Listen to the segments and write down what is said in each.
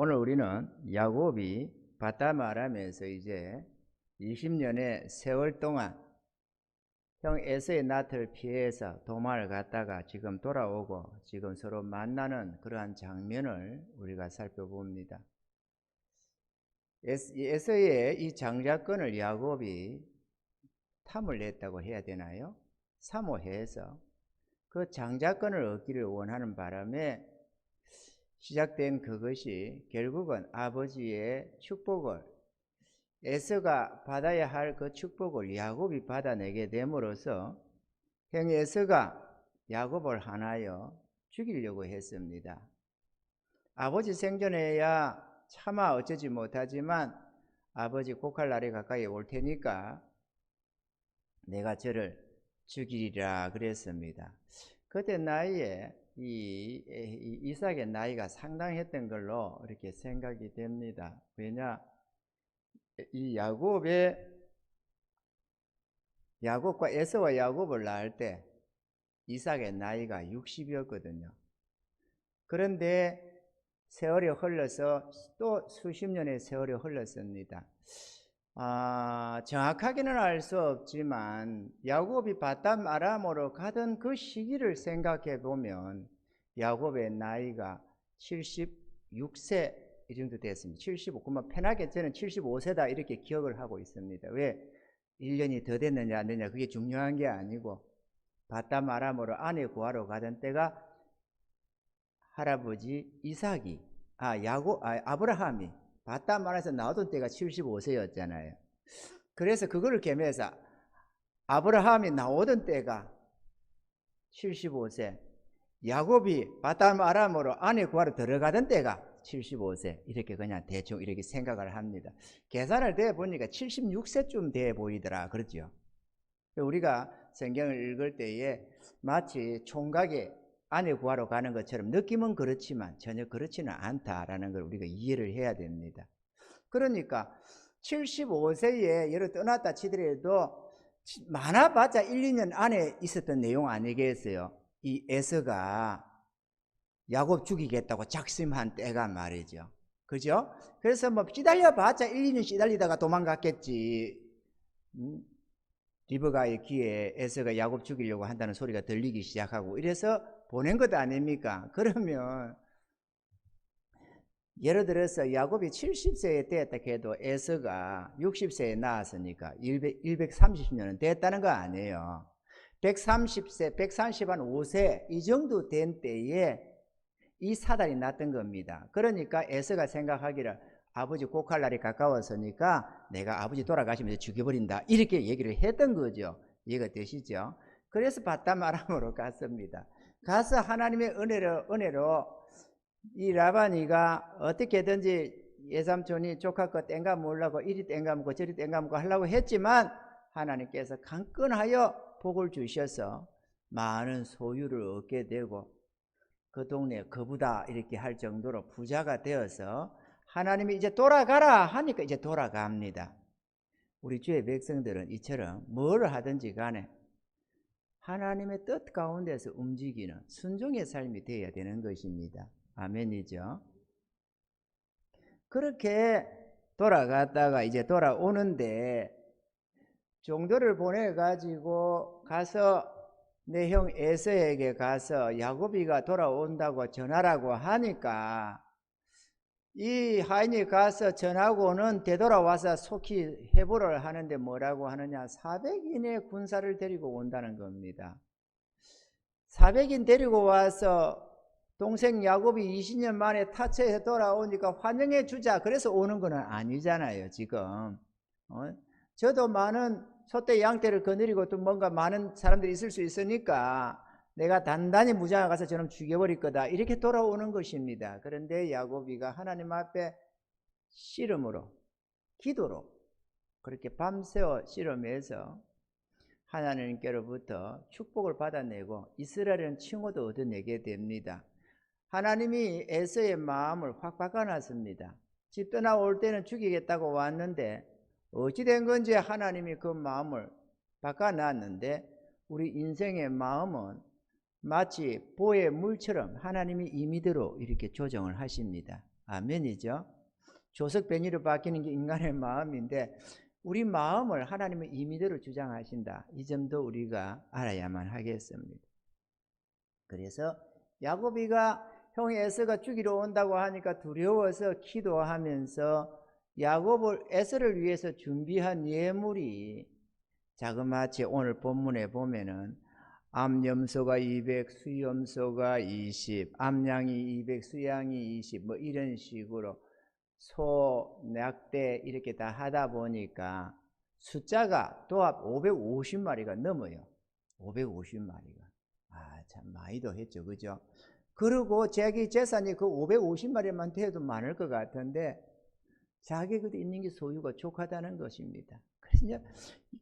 오늘 우리는 야곱이 바담 아람에서 이제 20년의 세월 동안 형 에서의 낯을 피해서 도망을 갔다가 지금 돌아오고 지금 서로 만나는 그러한 장면을 우리가 살펴봅니다. 에서의 이 장자권을 야곱이 탐을 냈다고 해야 되나요? 사모해서 그 장자권을 얻기를 원하는 바람에 시작된 그것이 결국은 아버지의 축복을, 에서가 받아야 할 그 축복을 야곱이 받아내게 됨으로써 형 에서가 야곱을 하나여 죽이려고 했습니다. 아버지 생전에야 차마 어쩌지 못하지만 아버지 곡할 날이 가까이 올 테니까 내가 저를 죽이리라 그랬습니다. 그때 나이에 이삭의 나이가 상당했던 걸로 이렇게 생각이 됩니다. 왜냐, 이 야곱과 에서와 야곱을 낳을 때 이삭의 나이가 60이었거든요. 그런데 세월이 흘러서 또 수십 년의 세월이 흘렀습니다. 정확하게는 알 수 없지만 야곱이 바담 아람으로 가던 그 시기를 생각해 보면 야곱의 나이가 76세 이 정도 됐습니다. 75, 그만 편하게 저는 75세다 이렇게 기억을 하고 있습니다. 왜 1년이 더 됐느냐 안 됐느냐 그게 중요한 게 아니고 바담 아람으로 아내 구하러 가던 때가 할아버지 이삭이 아브라함이 바담 아람에서 나오던 때가 75세였잖아요. 그래서 그거를 겸해서 아브라함이 나오던 때가 75세, 야곱이 바담 아람으로 아내 구하러 들어가던 때가 75세, 이렇게 그냥 대충 이렇게 생각을 합니다. 계산을 해 보니까 76세쯤 돼 보이더라. 그렇죠? 우리가 성경을 읽을 때에 마치 총각에 아내 구하러 가는 것처럼 느낌은 그렇지만 전혀 그렇지는 않다라는 걸 우리가 이해를 해야 됩니다. 그러니까 75세에 여러 떠났다 치더라도 많아봤자 1, 2년 안에 있었던 내용 아니겠어요? 이 에서가 야곱 죽이겠다고 작심한 때가 말이죠. 그죠? 그래서 뭐 시달려봤자 1, 2년 시달리다가 도망갔겠지. 리브가의 귀에 에서가 야곱 죽이려고 한다는 소리가 들리기 시작하고 이래서 보낸 것 아닙니까? 그러면 예를 들어서 야곱이 70세에 됐다 해도 에서가 60세에 낳았으니까 130년은 됐다는 거 아니에요. 130세, 135세 이 정도 된 때에 이 사단이 났던 겁니다. 그러니까 에서가 생각하기를 아버지 곡할 날이 가까웠으니까 내가 아버지 돌아가시면서 죽여버린다 이렇게 얘기를 했던 거죠. 이해가 되시죠? 그래서 바담 아람으로 갔습니다. 가서 하나님의 은혜로 이 라반이가 어떻게든지 예삼촌이 조카 거 땡가먹으려고 이리 땡가먹고 저리 땡가먹고 하려고 했지만 하나님께서 강건하여 복을 주셔서 많은 소유를 얻게 되고 그 동네 거부다 이렇게 할 정도로 부자가 되어서 하나님이 이제 돌아가라 하니까 이제 돌아갑니다. 우리 주의 백성들은 이처럼 뭘 하든지 간에 하나님의 뜻 가운데서 움직이는 순종의 삶이 되어야 되는 것입니다. 아멘이죠. 그렇게 돌아갔다가 이제 돌아오는데 종들을 보내가지고 가서 내 형 에서에게 가서 야곱이가 돌아온다고 전하라고 하니까 이 하인이 가서 전하고는 되돌아와서 속히 해보를 하는데 뭐라고 하느냐, 400인의 군사를 데리고 온다는 겁니다. 400인 데리고 와서 동생 야곱이 20년 만에 타처에서 돌아오니까 환영해 주자 그래서 오는 건 아니잖아요. 지금 저도 많은 소떼 양떼를 거느리고 또 뭔가 많은 사람들이 있을 수 있으니까 내가 단단히 무장해 가서 저놈 죽여버릴 거다 이렇게 돌아오는 것입니다. 그런데 야곱이가 하나님 앞에 씨름으로 기도로 그렇게 밤새워 씨름해서 하나님께로부터 축복을 받아내고 이스라엘은 칭호도 얻어내게 됩니다. 하나님이 에서의 마음을 확 바꿔놨습니다. 집 떠나올 때는 죽이겠다고 왔는데 어찌된 건지 하나님이 그 마음을 바꿔놨는데 우리 인생의 마음은 마치 보의 물처럼 하나님이 임의대로 이렇게 조정을 하십니다. 아멘이죠. 조석 변이로 바뀌는 게 인간의 마음인데 우리 마음을 하나님은 임의대로 주장하신다. 이 점도 우리가 알아야만 하겠습니다. 그래서 야곱이가 형이 에서가 죽이러 온다고 하니까 두려워서 기도하면서 에서를 위해서 준비한 예물이 자그마치 오늘 본문에 보면은 암염소가 200, 수염소가 20, 암양이 200, 수양이 20 뭐 이런 식으로 소, 낙대 이렇게 다 하다 보니까 숫자가 도합 550마리가 넘어요. 550마리가. 참 많이도 했죠. 그죠? 그리고 자기 재산이 그 550마리만 돼도 많을 것 같은데 자기 그때 있는 게 소유가 족하다는 것입니다. 그래서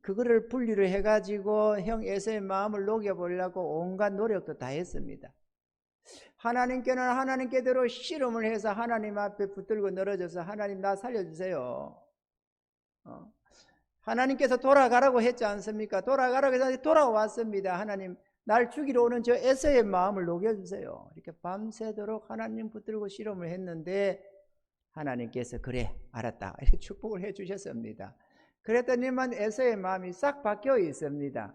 그거를 분리를 해가지고 형 에서의 마음을 녹여보려고 온갖 노력도 다 했습니다. 하나님께는 하나님께대로 씨름을 해서 하나님 앞에 붙들고 늘어져서 하나님 나 살려주세요. 하나님께서 돌아가라고 했지 않습니까? 돌아가라고 해서 돌아왔습니다. 하나님 날 죽이러 오는 저 에서의 마음을 녹여주세요. 이렇게 밤새도록 하나님 붙들고 씨름을 했는데 하나님께서 그래 알았다 이렇게 축복을 해 주셨습니다. 그랬더니만 에서의 마음이 싹 바뀌어 있습니다.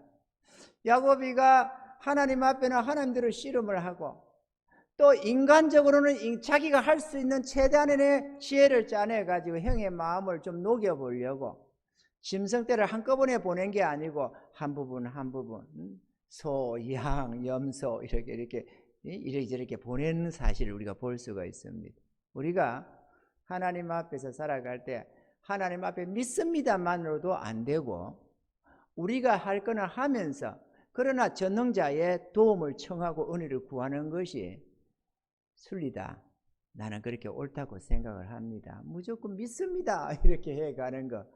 야곱이가 하나님 앞에는 하나님대로 씨름을 하고 또 인간적으로는 자기가 할 수 있는 최대한의 지혜를 짜내가지고 형의 마음을 좀 녹여보려고 짐승떼를 한꺼번에 보낸 게 아니고 한 부분 한 부분 소, 양, 염소 이렇게 이렇게 보내는 사실을 우리가 볼 수가 있습니다. 우리가 하나님 앞에서 살아갈 때 하나님 앞에 믿습니다만으로도 안 되고 우리가 할 거는 하면서 그러나 전능자의 도움을 청하고 은혜를 구하는 것이 순리다. 나는 그렇게 옳다고 생각을 합니다. 무조건 믿습니다 이렇게 해가는 거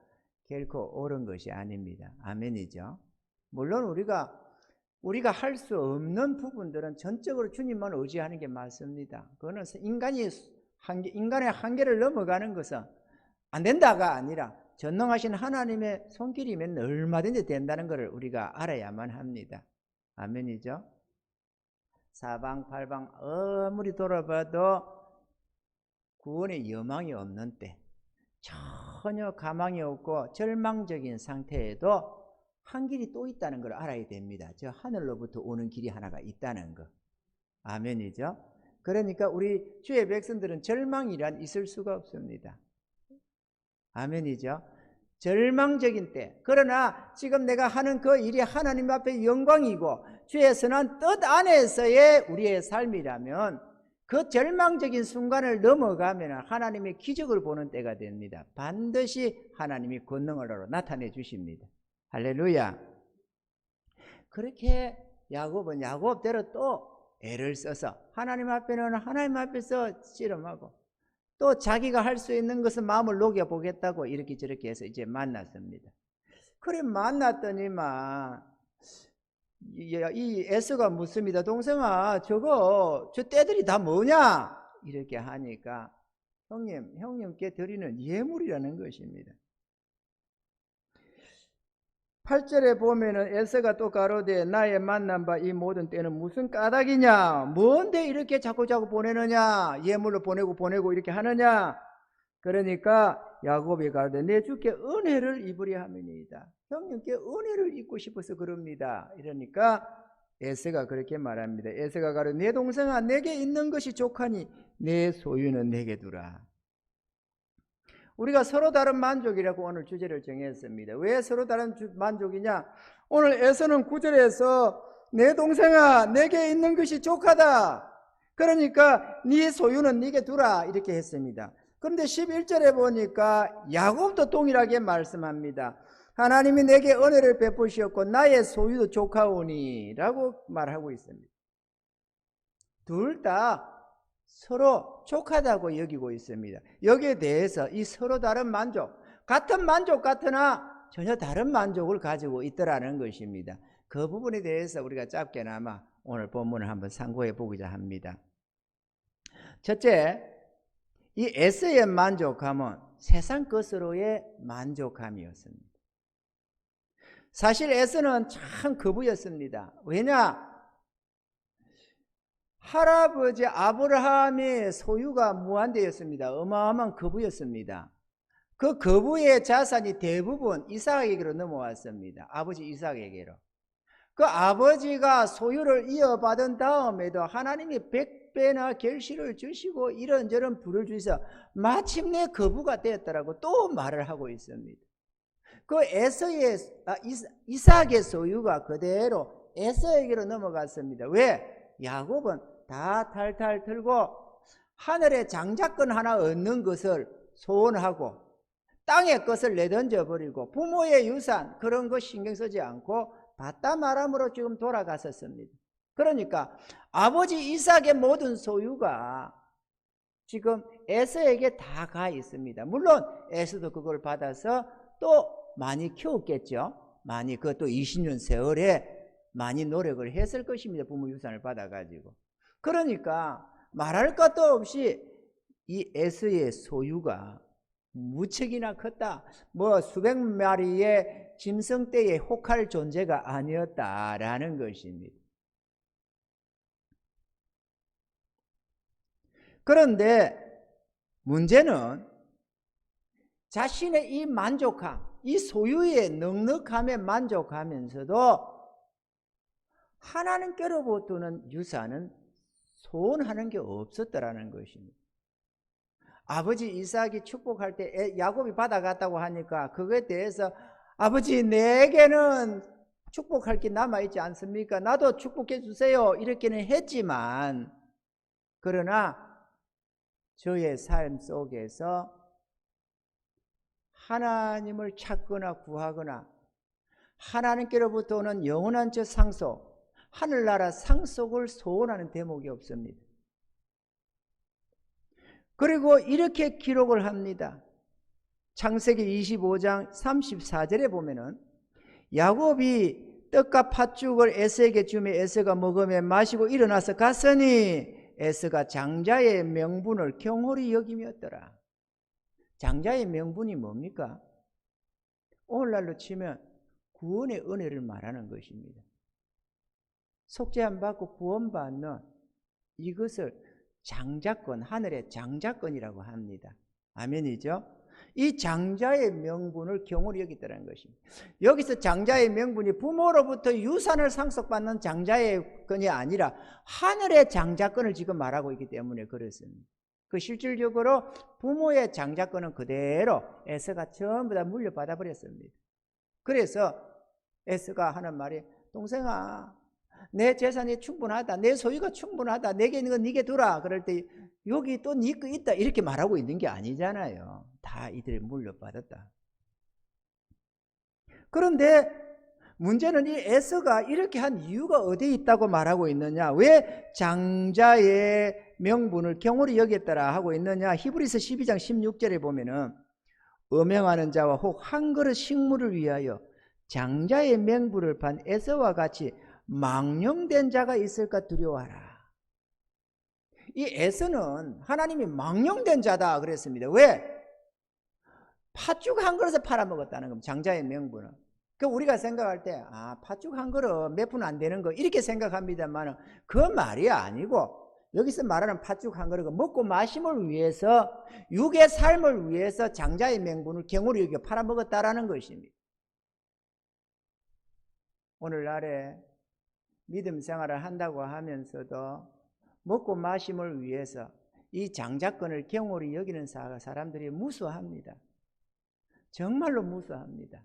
결코 옳은 것이 아닙니다. 아멘이죠. 물론 우리가 할 수 없는 부분들은 전적으로 주님만 의지하는 게 맞습니다. 그거는 인간의 한계를 넘어가는 것은 안 된다가 아니라 전능하신 하나님의 손길이면 얼마든지 된다는 것을 우리가 알아야만 합니다. 아멘이죠. 사방팔방 아무리 돌아봐도 구원의 여망이 없는 때 전혀 가망이 없고 절망적인 상태에도 한 길이 또 있다는 걸 알아야 됩니다. 저 하늘로부터 오는 길이 하나가 있다는 거. 아멘이죠. 그러니까 우리 주의 백성들은 절망이란 있을 수가 없습니다. 아멘이죠. 절망적인 때 그러나 지금 내가 하는 그 일이 하나님 앞에 영광이고 주의 선한 뜻 안에서의 우리의 삶이라면 그 절망적인 순간을 넘어가면 하나님의 기적을 보는 때가 됩니다. 반드시 하나님이 권능으로 나타내 주십니다. 할렐루야. 그렇게 야곱은 야곱대로 또 애를 써서 하나님 앞에는 하나님 앞에서 씨름하고 또 자기가 할 수 있는 것은 마음을 녹여보겠다고 이렇게 저렇게 해서 이제 만났습니다. 그래 만났더니만 이 에서가 묻습니다. 동생아 저 떼들이 다 뭐냐? 이렇게 하니까 형님께 드리는 예물이라는 것입니다. 8절에 보면은 에서가 또 가로되 나의 만난 바 이 모든 때는 무슨 까닭이냐? 뭔데 이렇게 자꾸 보내느냐? 예물로 보내고 이렇게 하느냐? 그러니까 야곱이 가로되 내 주께 은혜를 입으려 함이니이다. 형님께 은혜를 입고 싶어서 그럽니다. 이러니까 에서가 그렇게 말합니다. 에서가 가로되 내 동생아 내게 있는 것이 족하니 내 소유는 내게 두라. 우리가 서로 다른 만족이라고 오늘 주제를 정했습니다. 왜 서로 다른 만족이냐? 오늘 에서는 9절에서 내 동생아 내게 있는 것이 족하다. 그러니까 네 소유는 네게 두라 이렇게 했습니다. 그런데 11절에 보니까 야곱도 동일하게 말씀합니다. 하나님이 내게 은혜를 베푸셨고 나의 소유도 족하오니 라고 말하고 있습니다. 둘 다 서로 족하다고 여기고 있습니다. 여기에 대해서 이 서로 다른 만족, 같은 만족 같으나 전혀 다른 만족을 가지고 있더라는 것입니다. 그 부분에 대해서 우리가 짧게나마 오늘 본문을 한번 상고해 보고자 합니다. 첫째, 이 에서의 만족함은 세상 것으로의 만족함이었습니다. 사실 에서는 참 거부였습니다. 왜냐? 할아버지 아브라함의 소유가 무한대였습니다. 어마어마한 거부였습니다. 그 거부의 자산이 대부분 이삭에게로 넘어왔습니다. 아버지 이삭에게로. 그 아버지가 소유를 이어받은 다음에도 하나님이 100배나 결실을 주시고 이런저런 부를 주셔서 마침내 거부가 되었다라고 또 말을 하고 있습니다. 그 이삭의 소유가 그대로 에서에게로 넘어갔습니다. 왜? 야곱은 다 탈탈 털고 하늘에 장자권 하나 얻는 것을 소원하고 땅의 것을 내던져버리고 부모의 유산 그런 거 신경 쓰지 않고 바다 마람으로 지금 돌아갔었습니다. 그러니까 아버지 이삭의 모든 소유가 지금 에서에게 다 가 있습니다. 물론 에서도 그걸 받아서 또 많이 키웠겠죠. 많이 그것도 20년 세월에 많이 노력을 했을 것입니다. 부모 유산을 받아가지고. 그러니까 말할 것도 없이 이 에서의 소유가 무척이나 컸다. 뭐 수백 마리의 짐승떼에 혹할 존재가 아니었다라는 것입니다. 그런데 문제는 자신의 이 만족함, 이 소유의 넉넉함에 만족하면서도 하나님께로부터는 유산은 소원하는 게 없었더라는 것입니다. 아버지 이삭이 축복할 때 야곱이 받아갔다고 하니까 그거에 대해서 아버지 내게는 축복할 게 남아있지 않습니까? 나도 축복해 주세요 이렇게는 했지만 그러나 저의 삶 속에서 하나님을 찾거나 구하거나 하나님께로부터 오는 영원한 저 상속, 하늘나라 상속을 소원하는 대목이 없습니다. 그리고 이렇게 기록을 합니다. 창세기 25장 34절에 보면은 야곱이 떡과 팥죽을 에서에게 주며 에서가 먹으며 마시고 일어나서 갔으니 에서가 장자의 명분을 경홀히 여김이었더라. 장자의 명분이 뭡니까? 오늘날로 치면 구원의 은혜를 말하는 것입니다. 속죄 안 받고 구원받는 이것을 장자권, 하늘의 장자권이라고 합니다. 아멘이죠? 이 장자의 명분을 경홀히 여기더라는 것입니다. 여기서 장자의 명분이 부모로부터 유산을 상속받는 장자의 건이 아니라 하늘의 장자권을 지금 말하고 있기 때문에 그렇습니다. 그 실질적으로 부모의 장자권은 그대로 에서가 전부 다 물려받아 버렸습니다. 그래서 에서가 하는 말이 동생아 내 재산이 충분하다. 내 소유가 충분하다. 내게 있는 건 네게 두라. 그럴 때 여기 또 네 거 있다. 이렇게 말하고 있는 게 아니잖아요. 다 이들이 물려받았다. 그런데 문제는 이 에서가 이렇게 한 이유가 어디에 있다고 말하고 있느냐. 왜 장자의 명분을 경홀히 여겼더라 하고 있느냐. 히브리서 12장 16절에 보면은 음행하는 자와 혹 한 그릇 식물을 위하여 장자의 명분을 판 에서와 같이 망령된 자가 있을까 두려워하라. 이 에서는 하나님이 망령된 자다 그랬습니다. 왜? 팥죽 한 그릇에 팔아먹었다는 겁니다. 장자의 명분은. 그 우리가 생각할 때 팥죽 한 그릇 몇 푼 안 되는 거 이렇게 생각합니다만 그 말이 아니고 여기서 말하는 팥죽 한 그릇은 먹고 마심을 위해서 육의 삶을 위해서 장자의 명분을 경홀히 여겨 팔아먹었다라는 것입니다. 오늘날에 믿음 생활을 한다고 하면서도 먹고 마심을 위해서 이 장자권을 경홀히 여기는 사람들이 무수합니다. 정말로 무수합니다.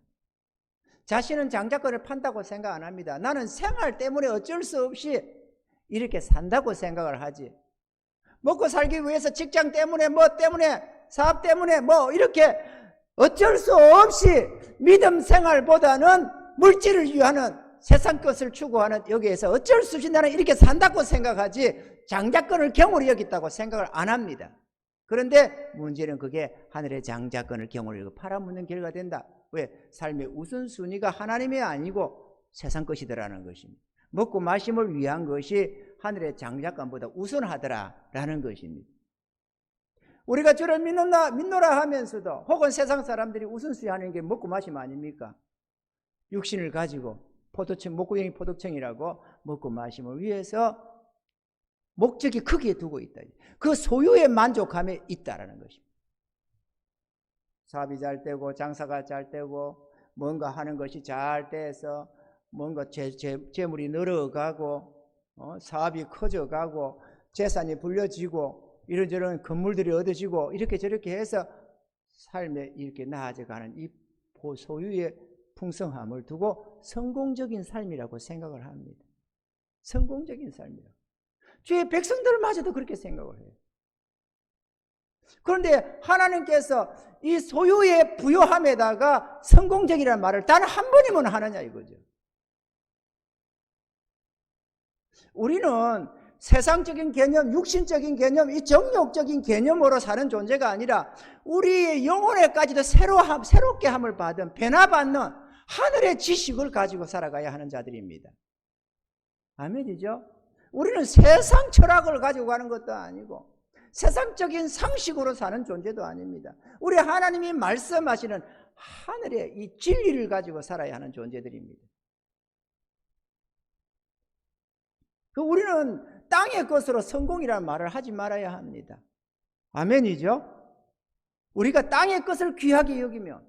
자신은 장자권을 판다고 생각 안 합니다. 나는 생활 때문에 어쩔 수 없이 이렇게 산다고 생각을 하지. 먹고 살기 위해서 직장 때문에 뭐 때문에 사업 때문에 뭐 이렇게 어쩔 수 없이 믿음 생활보다는 물질을 위하는 세상 것을 추구하는 여기에서 어쩔 수 없이 나는 이렇게 산다고 생각하지 장자권을 경홀히 여겼다고 생각을 안 합니다. 그런데 문제는 그게 하늘의 장자권을 경홀히 여기고 팔아먹는 결과가 된다. 왜? 삶의 우선순위가 하나님이 아니고 세상 것이더라는 것입니다. 먹고 마심을 위한 것이 하늘의 장자권보다 우선하더라라는 것입니다. 우리가 주를 믿노라 하면서도 혹은 세상 사람들이 우선순위하는 게 먹고 마심 아닙니까? 육신을 가지고 포도청, 목구멍이 포도청이라고 먹고 마심을 위해서 목적이 크게 두고 있다. 그 소유에 만족함에 있다라는 것입니다. 사업이 잘 되고 장사가 잘 되고 뭔가 하는 것이 잘 돼서 뭔가 재물이 늘어가고 사업이 커져가고 재산이 불려지고 이런저런 건물들이 얻어지고 이렇게 저렇게 해서 삶에 이렇게 나아져가는 이 소유의 풍성함을 두고 성공적인 삶이라고 생각을 합니다. 성공적인 삶이라고. 주의 백성들마저도 그렇게 생각을 해요. 그런데 하나님께서 이 소유의 부요함에다가 성공적이라는 말을 단 한 번이면 하느냐 이거죠. 우리는 세상적인 개념, 육신적인 개념, 이 정욕적인 개념으로 사는 존재가 아니라 우리의 영혼에까지도 새롭게 함을 받은, 변화받는 하늘의 지식을 가지고 살아가야 하는 자들입니다. 아멘이죠? 우리는 세상 철학을 가지고 가는 것도 아니고 세상적인 상식으로 사는 존재도 아닙니다. 우리 하나님이 말씀하시는 하늘의 이 진리를 가지고 살아야 하는 존재들입니다. 우리는 땅의 것으로 성공이라는 말을 하지 말아야 합니다. 아멘이죠? 우리가 땅의 것을 귀하게 여기면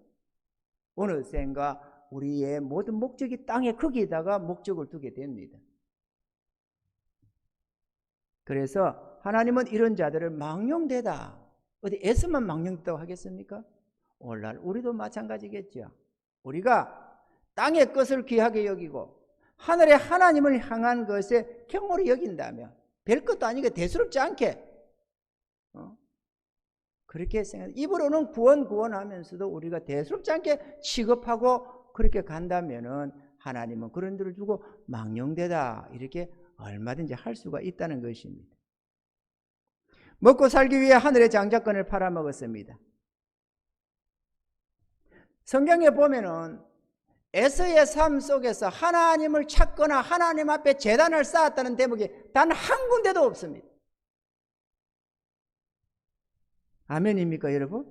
어느샌가 우리의 모든 목적이 땅의 거기에다가 목적을 두게 됩니다. 그래서 하나님은 이런 자들을 망령되다. 어디 에서만 망령되다고 하겠습니까? 오늘날 우리도 마찬가지겠죠. 우리가 땅의 것을 귀하게 여기고 하늘의 하나님을 향한 것에 경홀히 여긴다면 별것도 아니게 대수롭지 않게 그렇게 생각. 입으로는 구원하면서도 우리가 대수롭지 않게 취급하고 그렇게 간다면은 하나님은 그런 들을 두고 망령되다 이렇게 얼마든지 할 수가 있다는 것입니다. 먹고 살기 위해 하늘의 장자권을 팔아먹었습니다. 성경에 보면은 에서의 삶 속에서 하나님을 찾거나 하나님 앞에 제단을 쌓았다는 대목이 단 한 군데도 없습니다. 아멘입니까 여러분?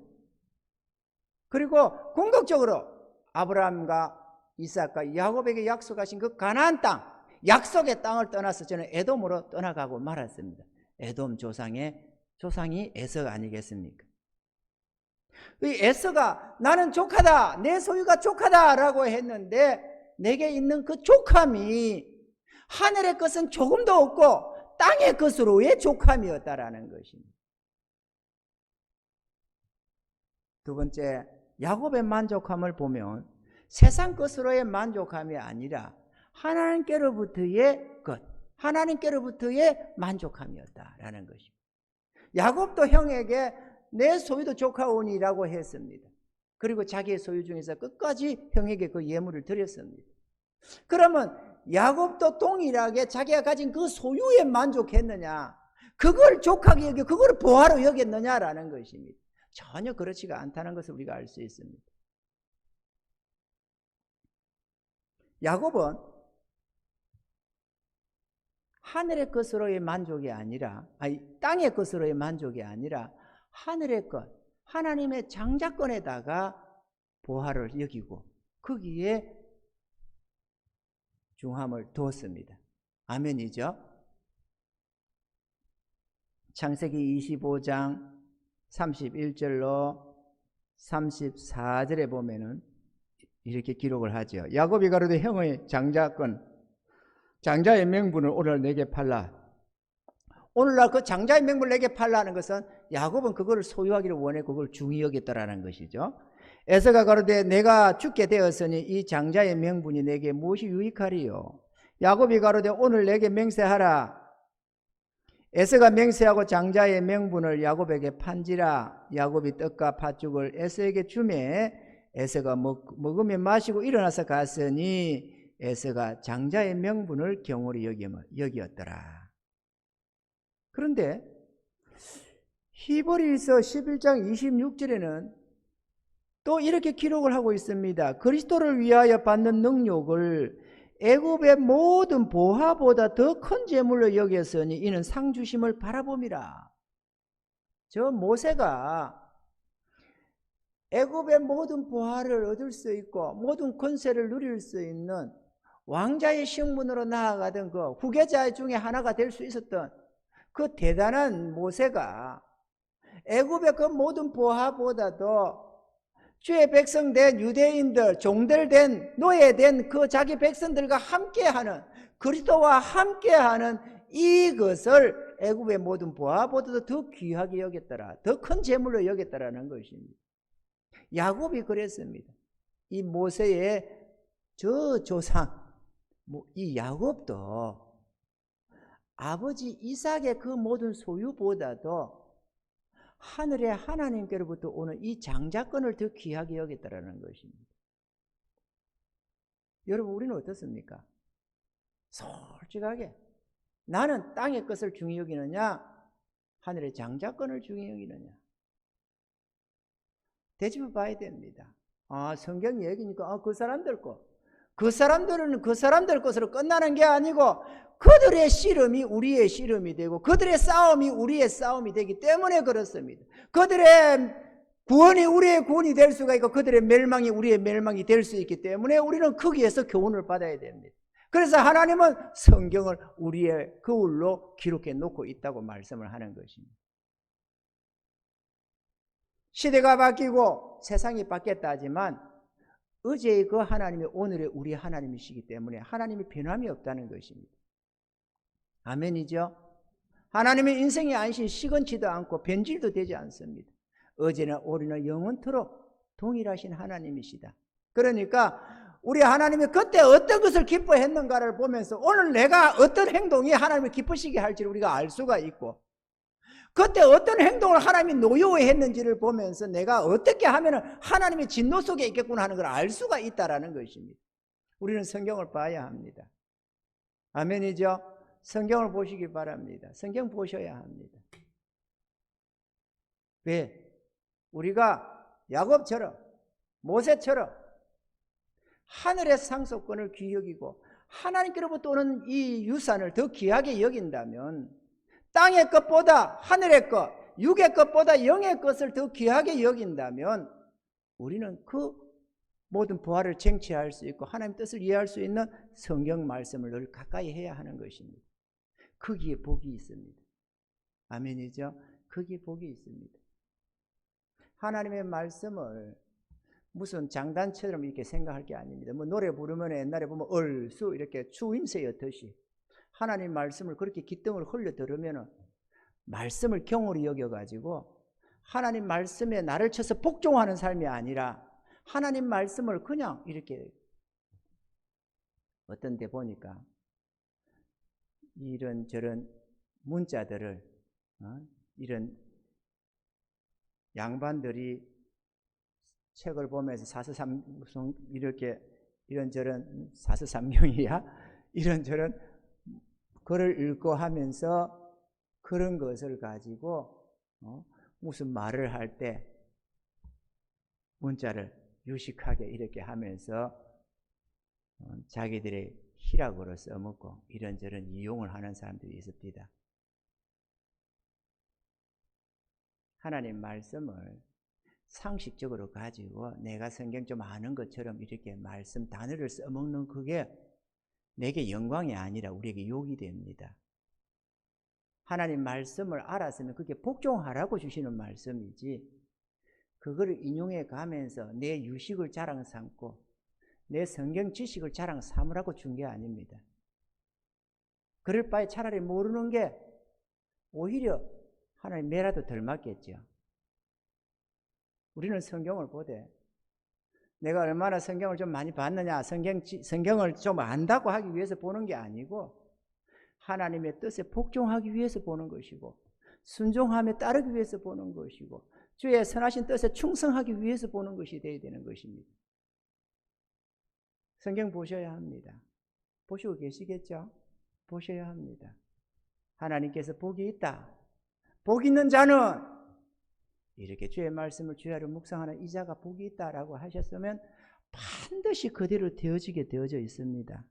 그리고 궁극적으로 아브라함과 이삭과 야곱에게 약속하신 그 가나안 땅, 약속의 땅을 떠나서 저는 에돔으로 떠나가고 말았습니다. 에돔 조상이 에서 아니겠습니까? 이 에서가 나는 족하다, 내 소유가 족하다 라고 했는데 내게 있는 그 족함이 하늘의 것은 조금도 없고 땅의 것으로의 족함이었다라는 것입니다. 두 번째, 야곱의 만족함을 보면 세상 것으로의 만족함이 아니라 하나님께로부터의 것, 하나님께로부터의 만족함이었다라는 것입니다. 야곱도 형에게 내 소유도 족하오니라고 했습니다. 그리고 자기의 소유 중에서 끝까지 형에게 그 예물을 드렸습니다. 그러면 야곱도 동일하게 자기가 가진 그 소유에 만족했느냐, 그걸 족하게 여겨 그걸 보화로 여겼느냐라는 것입니다. 전혀 그렇지가 않다는 것을 우리가 알 수 있습니다. 야곱은 하늘의 것으로의 만족이 아니라, 땅의 것으로의 만족이 아니라 하늘의 것, 하나님의 장자권에다가 보화를 여기고 거기에 중함을 두었습니다. 아멘이죠? 창세기 25장 31절로 34절에 보면은 이렇게 기록을 하죠. 야곱이 가로되 형의 장자의 명분을 오늘 내게 팔라. 오늘날 그 장자의 명분을 내게 팔라는 것은 야곱은 그걸 소유하기를 원해 그걸 중히 여겼다라는 것이죠. 에서가 가로되 내가 죽게 되었으니 이 장자의 명분이 내게 무엇이 유익하리요? 야곱이 가로되 오늘 내게 맹세하라. 에서가 맹세하고 장자의 명분을 야곱에게 판지라. 야곱이 떡과 팥죽을 에서에게 주매 에서가 먹으며 마시고 일어나서 갔으니 에서가 장자의 명분을 경홀히 여기었더라. 그런데 히브리서 11장 26절에는 또 이렇게 기록을 하고 있습니다. 그리스도를 위하여 받는 능력을 애굽의 모든 보화보다 더 큰 재물로 여겼으니 이는 상 주심을 바라봄이라. 저 모세가 애굽의 모든 보화를 얻을 수 있고 모든 권세를 누릴 수 있는 왕자의 식문으로 나아가던 그 후계자 중에 하나가 될 수 있었던 그 대단한 모세가 애굽의 그 모든 보화보다도 주의 백성 된 유대인들, 종들 된, 노예된 그 자기 백성들과 함께하는, 그리스도와 함께하는 이것을 애굽의 모든 보화보다도 더 귀하게 여겼더라. 더 큰 재물로 여겼더라는 것입니다. 야곱이 그랬습니다. 이 모세의 저 조상, 이 야곱도 아버지 이삭의 그 모든 소유보다도 하늘의 하나님께로부터 오는 이 장자권을 더 귀하게 여겼다라는 것입니다. 여러분, 우리는 어떻습니까? 솔직하게 나는 땅의 것을 중히 여기느냐, 하늘의 장자권을 중히 여기느냐, 되짚어 봐야 됩니다. 성경 얘기니까 그 사람들 거, 그 사람들은 그 사람들 것으로 끝나는 게 아니고 그들의 씨름이 우리의 씨름이 되고 그들의 싸움이 우리의 싸움이 되기 때문에 그렇습니다. 그들의 구원이 우리의 구원이 될 수가 있고 그들의 멸망이 우리의 멸망이 될 수 있기 때문에 우리는 거기에서 교훈을 받아야 됩니다. 그래서 하나님은 성경을 우리의 거울로 기록해 놓고 있다고 말씀을 하는 것입니다. 시대가 바뀌고 세상이 바뀌었다 하지만 어제의 그 하나님이 오늘의 우리 하나님이시기 때문에 하나님이 변함이 없다는 것입니다. 아멘이죠? 하나님의 인생의 안신 시건치도 않고 변질도 되지 않습니다. 어제나 오늘나 영원토록 동일하신 하나님이시다. 그러니까 우리 하나님이 그때 어떤 것을 기뻐했는가를 보면서 오늘 내가 어떤 행동이 하나님을 기쁘시게 할지를 우리가 알 수가 있고, 그때 어떤 행동을 하나님이 노여워했는지를 보면서 내가 어떻게 하면 하나님의 진노 속에 있겠구나 하는 걸 알 수가 있다는 것입니다. 우리는 성경을 봐야 합니다. 아멘이죠? 성경을 보시기 바랍니다. 성경 보셔야 합니다. 왜? 우리가 야곱처럼 모세처럼 하늘의 상속권을 귀히 여기고 하나님께로부터 오는 이 유산을 더 귀하게 여긴다면 땅의 것보다 하늘의 것, 육의 것보다 영의 것을 더 귀하게 여긴다면 우리는 그 모든 부활을 쟁취할 수 있고 하나님 뜻을 이해할 수 있는 성경 말씀을 늘 가까이 해야 하는 것입니다. 거기에 복이 있습니다. 아멘이죠? 거기에 복이 있습니다. 하나님의 말씀을 무슨 장단처럼 이렇게 생각할 게 아닙니다. 노래 부르면 옛날에 보면 얼수 이렇게 추임새였듯이 하나님 말씀을 그렇게 기등을 흘려 들으면 말씀을 경홀히 여겨가지고 하나님 말씀에 나를 쳐서 복종하는 삶이 아니라 하나님 말씀을 그냥 이렇게 어떤 데 보니까 이런저런 문자들을 이런 양반들이 책을 보면서 사서삼경 이렇게 이런저런 사서삼경이야 이런저런 글을 읽고 하면서 그런 것을 가지고 무슨 말을 할 때 문자를 유식하게 이렇게 하면서 자기들의 희락으로 써먹고 이런저런 이용을 하는 사람들이 있습니다. 하나님 말씀을 상식적으로 가지고 내가 성경 좀 아는 것처럼 이렇게 말씀 단어를 써먹는 그게 내게 영광이 아니라 우리에게 욕이 됩니다. 하나님 말씀을 알았으면 그게 복종하라고 주시는 말씀이지 그거를 인용해 가면서 내 유식을 자랑 삼고 내 성경 지식을 자랑 삼으라고 준 게 아닙니다. 그럴 바에 차라리 모르는 게 오히려 하나님 매라도 덜 맞겠죠. 우리는 성경을 보되 내가 얼마나 성경을 좀 많이 봤느냐, 성경을 좀 안다고 하기 위해서 보는 게 아니고 하나님의 뜻에 복종하기 위해서 보는 것이고 순종함에 따르기 위해서 보는 것이고 주의 선하신 뜻에 충성하기 위해서 보는 것이 되어야 되는 것입니다. 성경 보셔야 합니다. 보시고 계시겠죠? 보셔야 합니다. 하나님께서 복이 있다. 복 있는 자는 이렇게 주의 말씀을 주야로 묵상하는 이 자가 복이 있다라고 하셨으면 반드시 그대로 되어져 있습니다.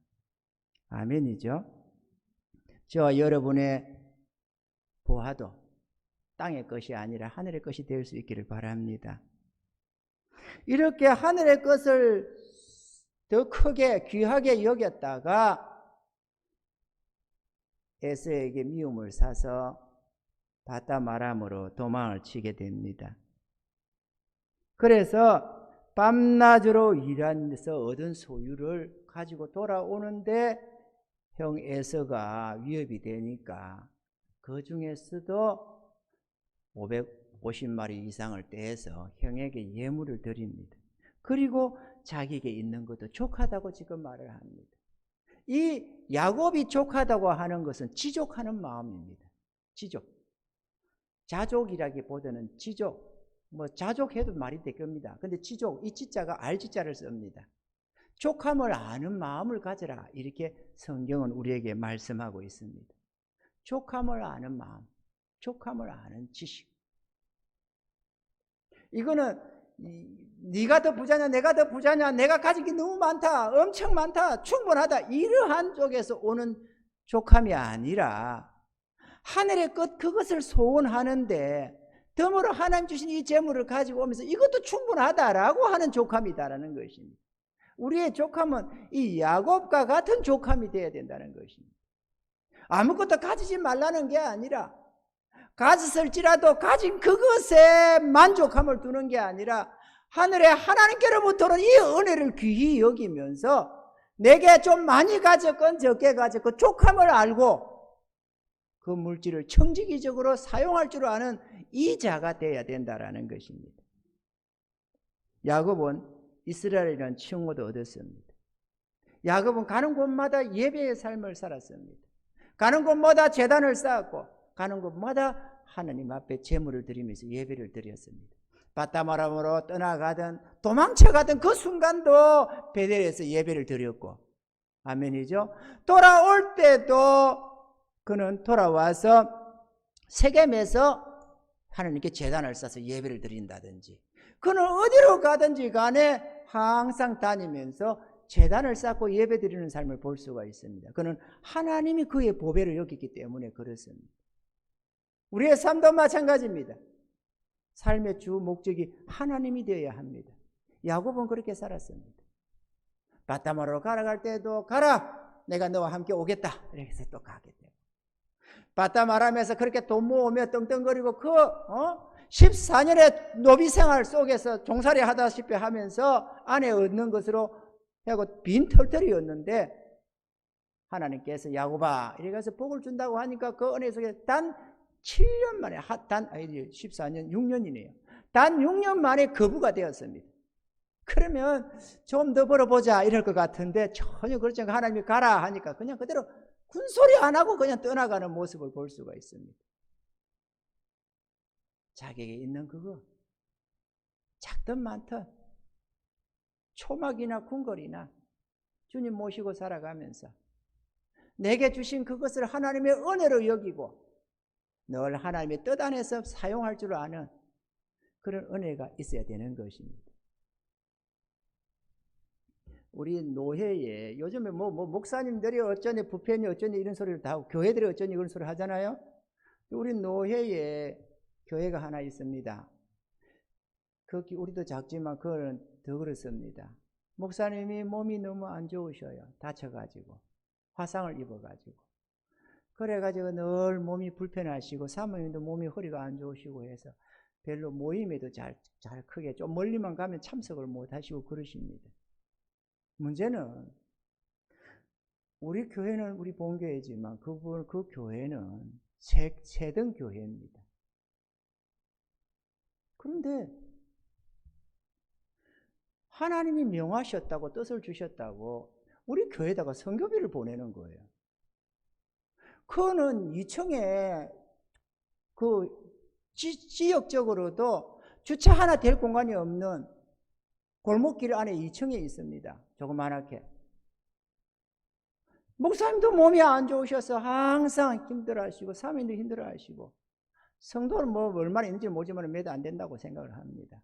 아멘이죠? 저와 여러분의 보화도 땅의 것이 아니라 하늘의 것이 될 수 있기를 바랍니다. 이렇게 하늘의 것을 더 크게 귀하게 여겼다가 에서에게 미움을 사서 바다 마람으로 도망을 치게 됩니다. 그래서 밤낮으로 일하면서 얻은 소유를 가지고 돌아오는데 형 에서가 위협이 되니까 그 중에서도 550마리 이상을 떼서 형에게 예물을 드립니다. 그리고 자기에게 있는 것도 족하다고 지금 말을 합니다. 이 야곱이 족하다고 하는 것은 지족하는 마음입니다. 지족. 자족이라기보다는 지족. 자족해도 말이 될 겁니다. 근데 지족, 이 지자가 알지자를 씁니다. 족함을 아는 마음을 가져라. 이렇게 성경은 우리에게 말씀하고 있습니다. 족함을 아는 마음, 족함을 아는 지식. 이거는 네가 더 부자냐, 내가 더 부자냐, 내가 가진 게 너무 많다, 엄청 많다, 충분하다, 이러한 쪽에서 오는 족함이 아니라 하늘의 끝 그것을 소원하는데 덤으로 하나님 주신 이 재물을 가지고 오면서 이것도 충분하다라고 하는 족함이다라는 것입니다. 우리의 족함은 이 야곱과 같은 족함이 되어야 된다는 것입니다. 아무것도 가지지 말라는 게 아니라 가졌을지라도 가진 그것에 만족함을 두는 게 아니라 하늘의 하나님께로부터는 이 은혜를 귀히 여기면서 내게 좀 많이 가졌건 적게 가졌건 족함을 알고 그 물질을 청지기적으로 사용할 줄 아는 이 자가 되어야 된다는 것입니다. 야곱은 이스라엘이라는 칭호도 얻었습니다. 야곱은 가는 곳마다 예배의 삶을 살았습니다. 가는 곳마다 제단을 쌓았고 가는 곳마다 하나님 앞에 제물을 드리면서 예배를 드렸습니다. 바다마람으로 떠나가든 도망쳐가든 그 순간도 베델에서 예배를 드렸고, 아멘이죠. 돌아올 때도 그는 돌아와서 세겜에서 하나님께 제단을 쌓아서 예배를 드린다든지, 그는 어디로 가든지 간에 항상 다니면서 제단을 쌓고 예배 드리는 삶을 볼 수가 있습니다. 그는 하나님이 그의 보배를 여기기 때문에 그렇습니다. 우리의 삶도 마찬가지입니다. 삶의 주 목적이 하나님이 되어야 합니다. 야곱은 그렇게 살았습니다. 바다마로 가라갈 때도 가라, 내가 너와 함께 오겠다, 이렇게 해서 또 가게 돼요. 바다마람에서 그렇게 돈 모으며 떵떵거리고 14년의 노비 생활 속에서 종살이 하다시피 하면서 아내 얻는 것으로 하고 빈털털이었는데 하나님께서 야곱아 이렇게 해서 복을 준다고 하니까 그 은혜 속에 단 7년 만에 14년 6년이네요. 단 6년 만에 거부가 되었습니다. 그러면 좀 더 벌어보자 이럴 것 같은데 전혀 그렇지 않고 하나님이 가라 하니까 그냥 그대로 군소리 안 하고 그냥 떠나가는 모습을 볼 수가 있습니다. 자기에게 있는 그거 작든 많든 초막이나 궁궐이나 주님 모시고 살아가면서 내게 주신 그것을 하나님의 은혜로 여기고 늘 하나님의 뜻 안에서 사용할 줄 아는 그런 은혜가 있어야 되는 것입니다. 우리 노회에 요즘에 목사님들이 어쩌니 부패니 어쩌니 이런 소리를 다 하고 교회들이 어쩌니 이런 소리를 하잖아요. 우리 노회에 교회가 하나 있습니다. 우리도 작지만 그거는 더 그렇습니다. 목사님이 몸이 너무 안 좋으셔요. 다쳐가지고 화상을 입어가지고 그래가지고 늘 몸이 불편하시고 사모님도 몸이 허리가 안 좋으시고 해서 별로 모임에도 잘 크게 좀 멀리만 가면 참석을 못 하시고 그러십니다. 문제는 우리 교회는 우리 본교회지만 그 교회는 세등 교회입니다. 그런데 하나님이 명하셨다고 뜻을 주셨다고 우리 교회에다가 선교비를 보내는 거예요. 그거는 2층에 지역적으로도 주차 하나 될 공간이 없는 골목길 안에 2층에 있습니다. 조그만하게. 목사님도 몸이 안 좋으셔서 항상 힘들어하시고 사모님도 힘들어하시고 성도는 얼마나 있는지 모르지만 몇 안 된다고 생각을 합니다.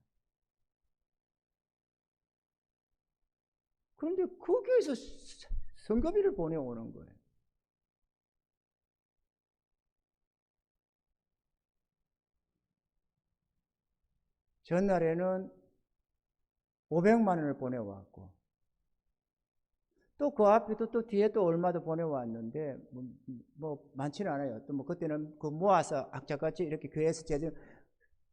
그런데 거기에서 선교비를 보내오는 거예요. 전날에는 500만 원을 보내왔고 또 그 앞에도 또 뒤에 또 얼마도 보내왔는데 뭐 많지는 않아요. 또 뭐 그때는 그 모아서 악착같이 이렇게 교회에서 재정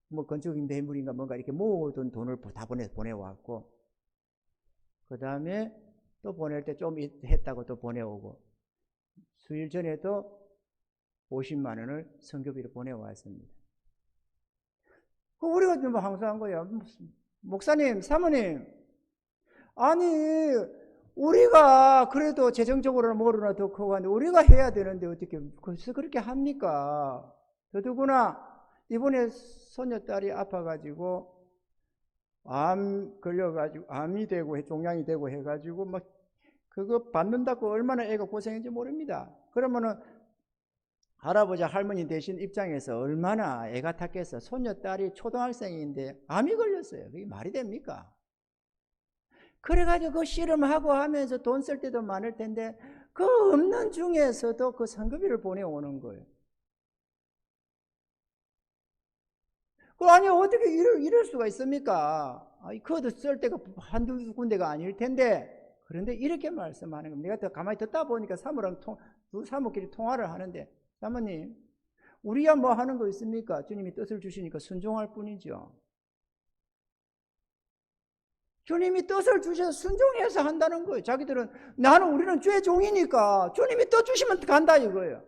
뭐 건축인데 인물인가 뭔가 이렇게 모든 돈을 다 보내왔고, 그 다음에 또 보낼 때 좀 했다고 또 보내오고, 수일 전에도 50만 원을 선교비로 보내왔습니다. 우리가 좀 항상 거야. 목사님, 사모님, 아니 우리가 그래도 재정적으로는 뭐로나 더 크고 한데 우리가 해야 되는데 어떻게 벌써 그렇게 합니까? 더더구나 이번에 손녀딸이 아파가지고 암 걸려가지고 암이 되고 종양이 되고 해가지고 막 그거 받는다고 얼마나 애가 고생했는지 모릅니다. 그러면은 할아버지 할머니 대신 입장에서 얼마나 애가 탔겠어. 손녀딸이 초등학생인데 암이 걸렸어요. 그게 말이 됩니까? 그래가지고 그 씨름하고 하면서 돈 쓸 때도 많을 텐데 그 없는 중에서도 그 선교비를 보내오는 거예요. 아니 어떻게 이럴 수가 있습니까? 그것도 쓸 때가 한두 군데가 아닐 텐데. 그런데 이렇게 말씀하는 겁니다. 내가 더 가만히 듣다 보니까 사모끼리 통화를 하는데, 사모님, 우리야 뭐 하는 거 있습니까? 주님이 뜻을 주시니까 순종할 뿐이죠. 주님이 뜻을 주셔서 순종해서 한다는 거예요. 자기들은 우리는 주의 종이니까 주님이 뜻 주시면 간다 이거예요.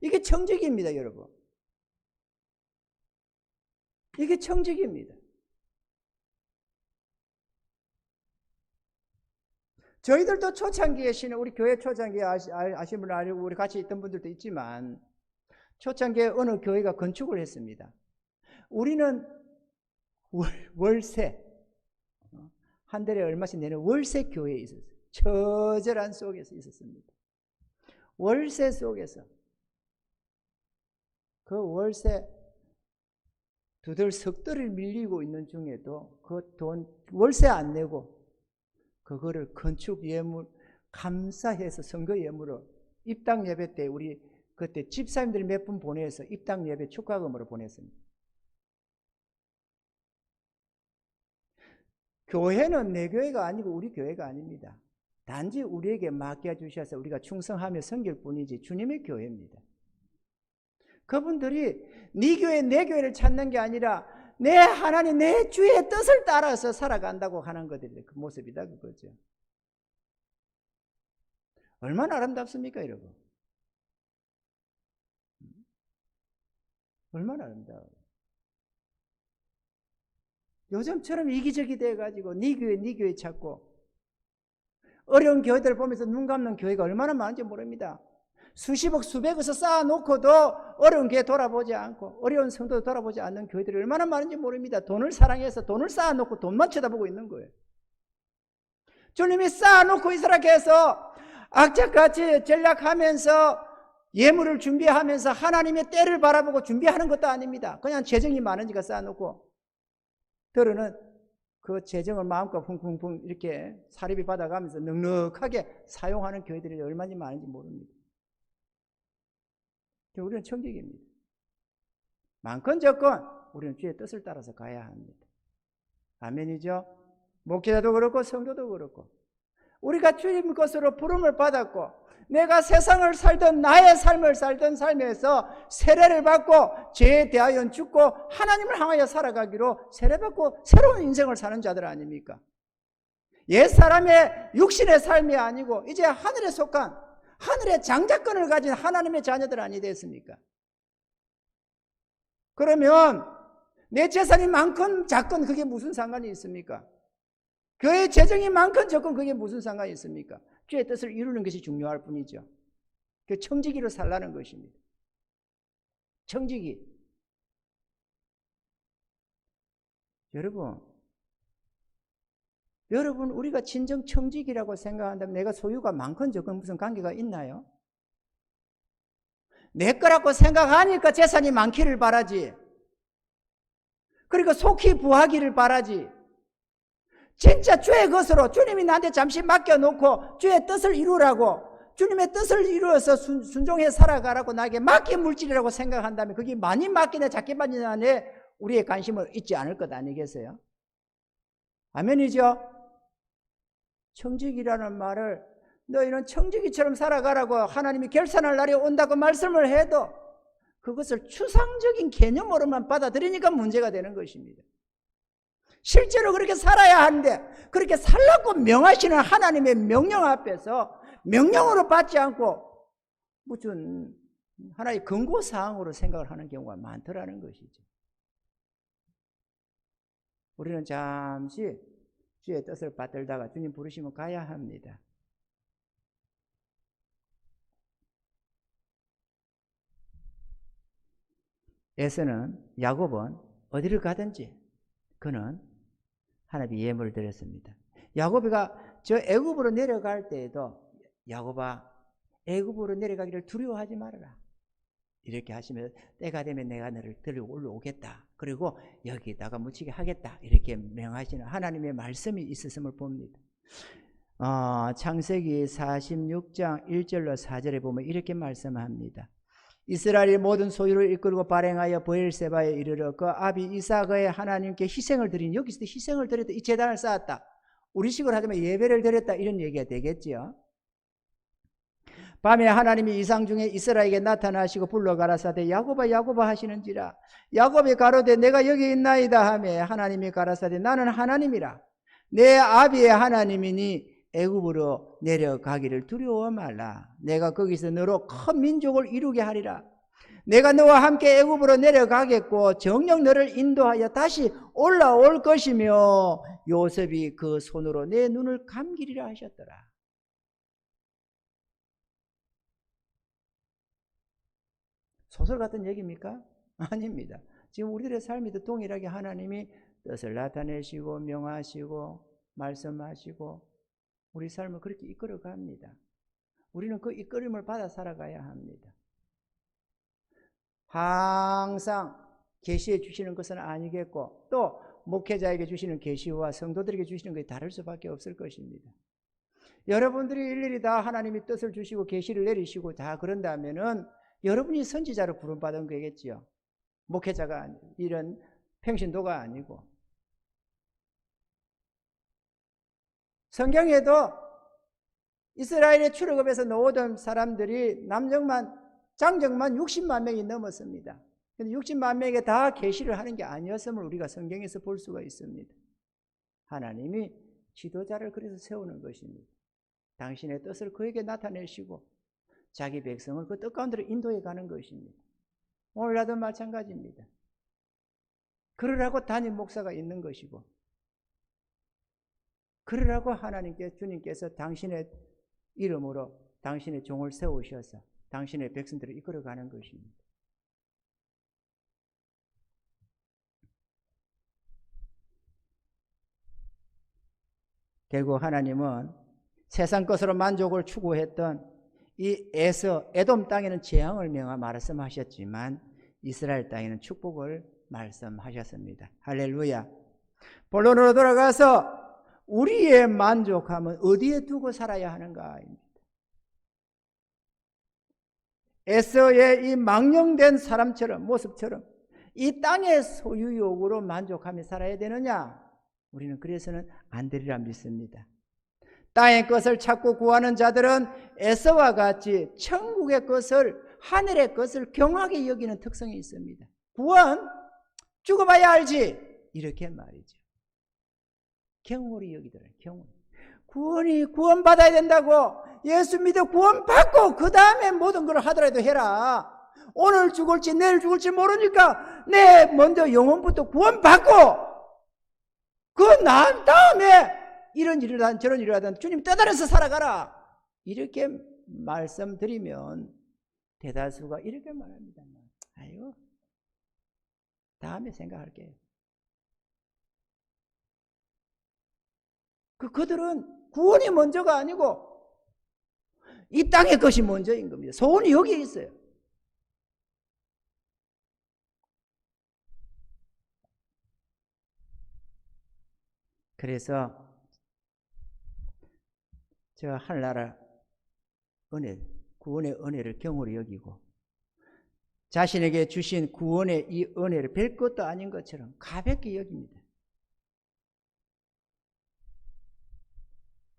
이게 청직입니다, 여러분. 이게 청직입니다. 저희들도 초창기에 우리 교회 초창기에 아시는 분 알고 우리 같이 있던 분들도 있지만, 초창기에 어느 교회가 건축을 했습니다. 우리는 월세 한 달에 얼마씩 내는 월세 교회에 있었어요. 처절한 속에서 있었습니다. 월세 속에서 그 월세 석 달을 밀리고 있는 중에도 그 돈 월세 안 내고 그거를 건축 예물 감사해서 선거 예물로 입당 예배 때 우리 그때 집사님들이 몇 분 보내서 입당 예배 축가금으로 보냈습니다. 교회는 내 교회가 아니고 우리 교회가 아닙니다. 단지 우리에게 맡겨주셔서 우리가 충성하며 섬길 뿐이지 주님의 교회입니다. 그분들이 네 교회 내 교회를 찾는 게 아니라 내 하나님 내 주의 뜻을 따라서 살아간다고 하는 것들이 그 모습이다 그거죠. 얼마나 아름답습니까 여러분? 얼마나 아름다워요. 요즘처럼 이기적이 돼가지고 네 교회 찾고 어려운 교회들 보면서 눈 감는 교회가 얼마나 많은지 모릅니다. 수십억 수백억서 쌓아놓고도 어려운 교회 돌아보지 않고 어려운 성도 돌아보지 않는 교회들이 얼마나 많은지 모릅니다. 돈을 사랑해서 돈을 쌓아놓고 돈만 쳐다보고 있는 거예요. 주님이 쌓아놓고 이스라엘에 해서 악착같이 전략하면서 예물을 준비하면서 하나님의 때를 바라보고 준비하는 것도 아닙니다. 그냥 재정이 많으니까 쌓아놓고 들어는 그 재정을 마음껏 쿵쿵쿵 이렇게 사립이 받아가면서 넉넉하게 사용하는 교회들이 얼마나 많은지 모릅니다. 우리는 청직입니다. 많건 적건 우리는 주의 뜻을 따라서 가야 합니다. 아멘이죠? 목회자도 그렇고 성도도 그렇고 우리가 주님 것으로 부름을 받았고 내가 세상을 살던 나의 삶을 살던 삶에서 세례를 받고 죄에 대하여 죽고 하나님을 향하여 살아가기로 세례받고 새로운 인생을 사는 자들 아닙니까? 옛사람의 육신의 삶이 아니고 이제 하늘에 속한 하늘의 장자권을 가진 하나님의 자녀들 아니 됐습니까? 그러면 내 재산이 많건 작건 그게 무슨 상관이 있습니까? 교회 재정이 많건 적건 그게 무슨 상관이 있습니까? 주의 뜻을 이루는 것이 중요할 뿐이죠. 그 청지기로 살라는 것입니다. 청지기. 여러분 우리가 진정 청지기라고 생각한다면 내가 소유가 많건 적건 무슨 관계가 있나요? 내 거라고 생각하니까 재산이 많기를 바라지. 그리고 속히 부하기를 바라지. 진짜 주의 것으로 주님이 나한테 잠시 맡겨놓고 주의 뜻을 이루라고 주님의 뜻을 이루어서 순종해 살아가라고 나에게 맡긴 물질이라고 생각한다면 그게 많이 맡기냐 작게 맡기냐에 우리의 관심을 잊지 않을 것 아니겠어요? 아멘이죠? 청지기라는 말을 너희는 청지기처럼 살아가라고 하나님이 결산할 날이 온다고 말씀을 해도 그것을 추상적인 개념으로만 받아들이니까 문제가 되는 것입니다. 실제로 그렇게 살아야 하는데 그렇게 살라고 명하시는 하나님의 명령 앞에서 명령으로 받지 않고 무슨 하나의 권고사항으로 생각을 하는 경우가 많더라는 것이죠. 우리는 잠시 주의 뜻을 받들다가 주님 부르시면 가야 합니다. 에서는 야곱은 어디를 가든지 그는 하나님이 예물을 드렸습니다. 야곱이가 저 애굽으로 내려갈 때에도 야곱아 애굽으로 내려가기를 두려워하지 말아라. 이렇게 하시면 때가 되면 내가 너를 들고 올라오겠다. 그리고 여기다가 묻히게 하겠다. 이렇게 명하시는 하나님의 말씀이 있었음을 봅니다. 창세기 46장 1절로 4절에 보면 이렇게 말씀합니다. 이스라엘의 모든 소유를 이끌고 발행하여 브엘세바에 이르러 그 아비 이삭의 하나님께 희생을 드린, 여기서 희생을 드렸다. 이 제단을 쌓았다. 우리식으로 하자면 예배를 드렸다. 이런 얘기가 되겠죠. 밤에 하나님이 이상 중에 이스라엘에게 나타나시고 불러 가라사대 야곱아 야곱아 하시는지라. 야곱이 가로되 내가 여기 있나이다 하매 하나님이 가라사대 나는 하나님이라. 내 아비의 하나님이니 애굽으로 내려가기를 두려워 말라. 내가 거기서 너로 큰 민족을 이루게 하리라. 내가 너와 함께 애굽으로 내려가겠고 정녕 너를 인도하여 다시 올라올 것이며 요셉이 그 손으로 내 눈을 감기리라 하셨더라. 소설 같은 얘기입니까? 아닙니다. 지금 우리들의 삶에도 동일하게 하나님이 뜻을 나타내시고 명하시고 말씀하시고 우리 삶을 그렇게 이끌어갑니다. 우리는 그 이끌림을 받아 살아가야 합니다. 항상 계시해 주시는 것은 아니겠고 또 목회자에게 주시는 계시와 성도들에게 주시는 것이 다를 수밖에 없을 것입니다. 여러분들이 일일이 다 하나님이 뜻을 주시고 계시를 내리시고 다 그런다면은 여러분이 선지자로 부름받은 거겠지요. 목회자가 아니고 이런 평신도가 아니고. 성경에도 이스라엘의 출애굽에서 나오던 사람들이 장정만 60만 명이 넘었습니다. 근데 60만 명에게 다 계시를 하는 게 아니었음을 우리가 성경에서 볼 수가 있습니다. 하나님이 지도자를 그래서 세우는 것입니다. 당신의 뜻을 그에게 나타내시고 자기 백성을 그 뜻 가운데로 인도해 가는 것입니다. 오늘 나도 마찬가지입니다. 그러라고 담임 목사가 있는 것이고 그러라고 주님께서 당신의 이름으로 당신의 종을 세우셔서 당신의 백성들을 이끌어가는 것입니다. 결국 하나님은 세상 것으로 만족을 추구했던 이 에돔 땅에는 재앙을 말씀하셨지만 이스라엘 땅에는 축복을 말씀하셨습니다. 할렐루야. 본론으로 돌아가서 우리의 만족함은 어디에 두고 살아야 하는가입니다. 에서의 이 망령된 사람처럼 모습처럼 이 땅의 소유욕으로 만족하며 살아야 되느냐? 우리는 그래서는 안 되리라 믿습니다. 땅의 것을 찾고 구하는 자들은 에서와 같이 천국의 것을 하늘의 것을 경하게 여기는 특성이 있습니다. 구원 죽어봐야 알지 이렇게 말이죠. 경홀히 여기더라. 경홀히. 구원받아야 된다고 예수 믿어 구원받고 그 다음에 모든 걸 하더라도 해라. 오늘 죽을지 내일 죽을지 모르니까 내 먼저 영혼부터 구원받고 그 난 다음에 이런 일을 하든 저런 일을 하든 주님 뜻 안에서 살아가라. 이렇게 말씀드리면 대다수가 이렇게 말합니다. 아이고 다음에 생각할게요. 그들은 구원이 먼저가 아니고 이 땅의 것이 먼저인 겁니다. 소원이 여기에 있어요. 그래서 저 하늘나라 구원의 은혜를 경홀히 여기고 자신에게 주신 구원의 이 은혜를 별 것도 아닌 것처럼 가볍게 여깁니다.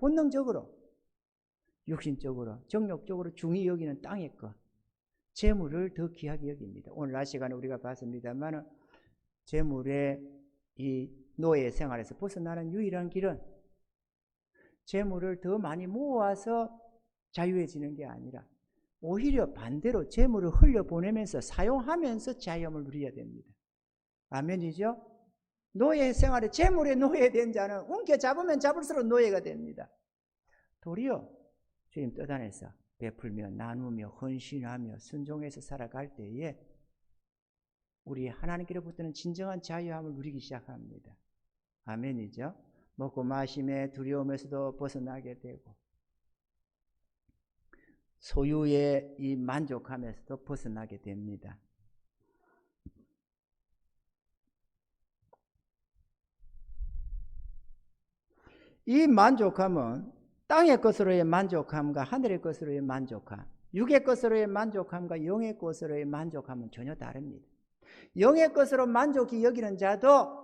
본능적으로, 육신적으로, 정욕적으로 중히 여기는 땅의 것, 재물을 더 귀하게 여깁니다. 오늘 낮 시간에 우리가 봤습니다만 재물의 이 노예 생활에서 벗어나는 유일한 길은 재물을 더 많이 모아서 자유해지는 게 아니라 오히려 반대로 재물을 흘려보내면서 사용하면서 자유함을 누려야 됩니다. 아멘이죠? 노예 생활에 재물에 노예된 자는 움켜잡으면 잡을수록 노예가 됩니다. 도리어 주님 뜻 안에서 베풀며 나누며 헌신하며 순종해서 살아갈 때에 우리 하나님께로부터는 진정한 자유함을 누리기 시작합니다. 아멘이죠? 먹고 마심의 두려움에서도 벗어나게 되고 소유의 이 만족함에서도 벗어나게 됩니다. 이 만족함은 땅의 것으로의 만족함과 하늘의 것으로의 만족함, 육의 것으로의 만족함과 영의 것으로의 만족함은 전혀 다릅니다. 영의 것으로 만족히 여기는 자도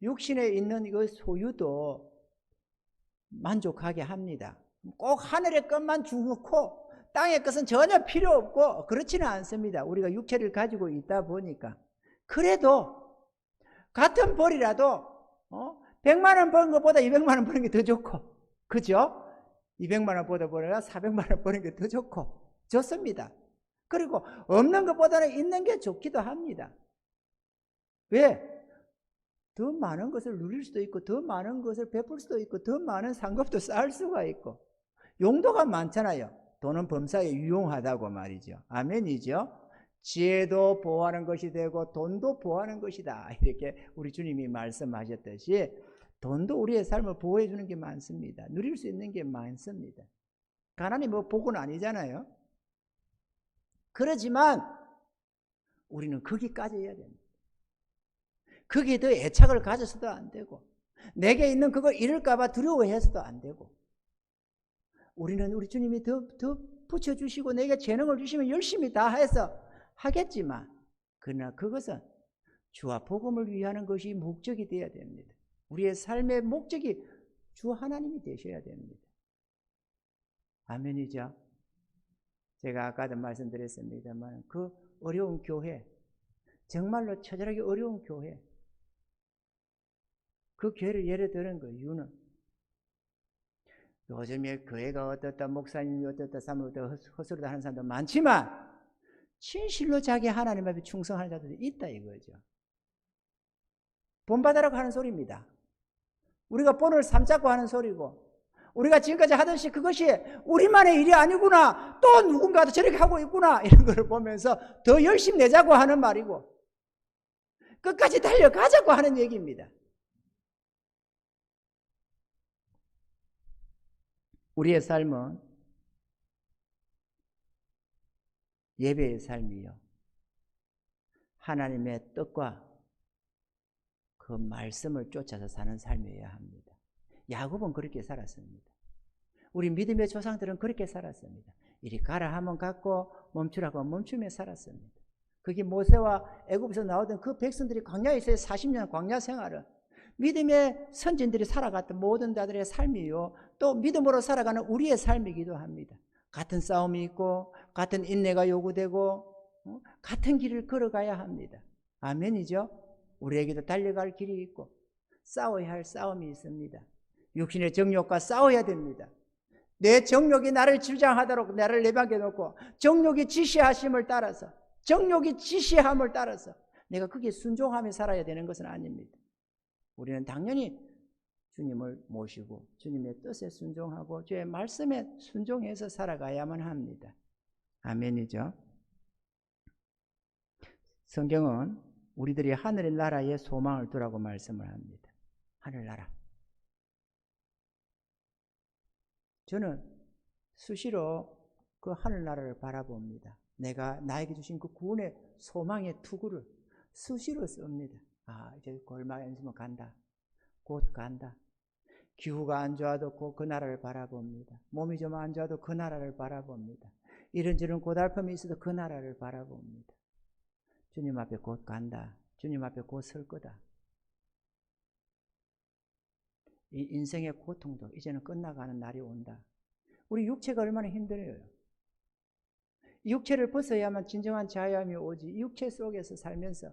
육신에 있는 그 소유도 만족하게 합니다. 꼭 하늘의 것만 주고 땅의 것은 전혀 필요 없고 그렇지는 않습니다. 우리가 육체를 가지고 있다 보니까. 그래도 같은 벌이라도 100만 원 버는 것보다 200만 원 버는 게 더 좋고, 그죠? 200만 원 벌어보라 400만 원 버는 게 더 좋고 좋습니다. 그리고 없는 것보다는 있는 게 좋기도 합니다. 왜? 더 많은 것을 누릴 수도 있고 더 많은 것을 베풀 수도 있고 더 많은 상급도 쌓을 수가 있고 용도가 많잖아요. 돈은 범사에 유용하다고 말이죠. 아멘이죠. 지혜도 보호하는 것이 되고 돈도 보호하는 것이다. 이렇게 우리 주님이 말씀하셨듯이 돈도 우리의 삶을 보호해 주는 게 많습니다. 누릴 수 있는 게 많습니다. 가난이 뭐 복은 아니잖아요. 그렇지만 우리는 거기까지 해야 됩니다. 거기에 더 애착을 가져서도 안 되고 내게 있는 그걸 잃을까 봐 두려워해서도 안 되고 우리는 우리 주님이 더 붙여주시고 내게 재능을 주시면 열심히 다 해서 하겠지만 그러나 그것은 주와 복음을 위하는 것이 목적이 되어야 됩니다. 우리의 삶의 목적이 주 하나님이 되셔야 됩니다. 아멘이죠. 제가 아까도 말씀드렸습니다만 그 어려운 교회, 정말로 처절하게 어려운 교회, 그 교회를 예를 드는 그 이유는 요즘에 교회가 어떻다, 목사님이 어떻다, 사모도 헛소리도 하는 사람도 많지만 진실로 자기 하나님 앞에 충성하는 자들이 있다 이거죠. 본받으라고 하는 소리입니다. 우리가 본을 삼잡고 하는 소리고 우리가 지금까지 하듯이 그것이 우리만의 일이 아니구나, 또 누군가도 저렇게 하고 있구나 이런 걸 보면서 더 열심히 내자고 하는 말이고 끝까지 달려가자고 하는 얘기입니다. 우리의 삶은 예배의 삶이요, 하나님의 뜻과 그 말씀을 쫓아서 사는 삶이어야 합니다. 야곱은 그렇게 살았습니다. 우리 믿음의 조상들은 그렇게 살았습니다. 이리 가라 하면 갔고 멈추라고 하면 멈추며 살았습니다. 그게 모세와 애굽에서 나오던 그 백성들이 광야에서의 40년 광야 생활은 믿음의 선진들이 살아갔던 모든 자들의 삶이요, 또 믿음으로 살아가는 우리의 삶이기도 합니다. 같은 싸움이 있고 같은 인내가 요구되고 같은 길을 걸어가야 합니다. 아멘이죠. 우리에게도 달려갈 길이 있고 싸워야 할 싸움이 있습니다. 육신의 정욕과 싸워야 됩니다. 내 정욕이 나를 주장하도록 나를 내방해 놓고 정욕이 지시하심을 따라서, 정욕이 지시함을 따라서 내가 그게 순종하며 살아야 되는 것은 아닙니다. 우리는 당연히 주님을 모시고 주님의 뜻에 순종하고 주의 말씀에 순종해서 살아가야만 합니다. 아멘이죠. 성경은 우리들이 하늘의 나라에 소망을 두라고 말씀을 합니다. 하늘나라. 저는 수시로 그 하늘나라를 바라봅니다. 내가 나에게 주신 그 구원의 소망의 투구를 수시로 씁니다. 이제 골마에 있으면 간다. 곧 간다. 기후가 안 좋아도 곧 그 나라를 바라봅니다. 몸이 좀 안 좋아도 그 나라를 바라봅니다. 이런저런 고달픔이 있어도 그 나라를 바라봅니다. 주님 앞에 곧 간다. 주님 앞에 곧 설 거다. 이 인생의 고통도 이제는 끝나가는 날이 온다. 우리 육체가 얼마나 힘들어요. 육체를 벗어야만 진정한 자유함이 오지. 이 육체 속에서 살면서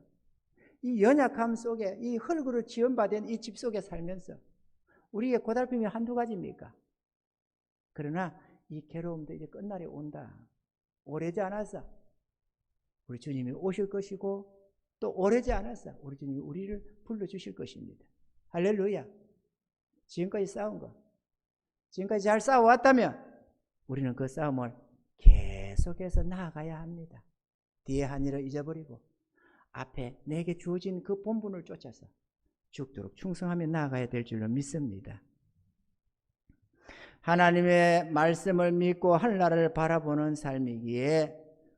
이 연약함 속에 이 흙으로 지원받은 이 집 속에 살면서 우리의 고달픔이 한두 가지입니까? 그러나 이 괴로움도 이제 끝날이 온다. 오래지 않았어. 우리 주님이 오실 것이고 또 오래지 않았어. 우리 주님이 우리를 불러주실 것입니다. 할렐루야. 지금까지 싸운 거, 지금까지 잘 싸워왔다면 우리는 그 싸움을 계속해서 나아가야 합니다. 뒤에 한 일을 잊어버리고 앞에 내게 주어진 그 본분을 쫓아서 죽도록 충성하며 나아가야 될 줄로 믿습니다. 하나님의 말씀을 믿고 하늘나라를 바라보는 삶이기에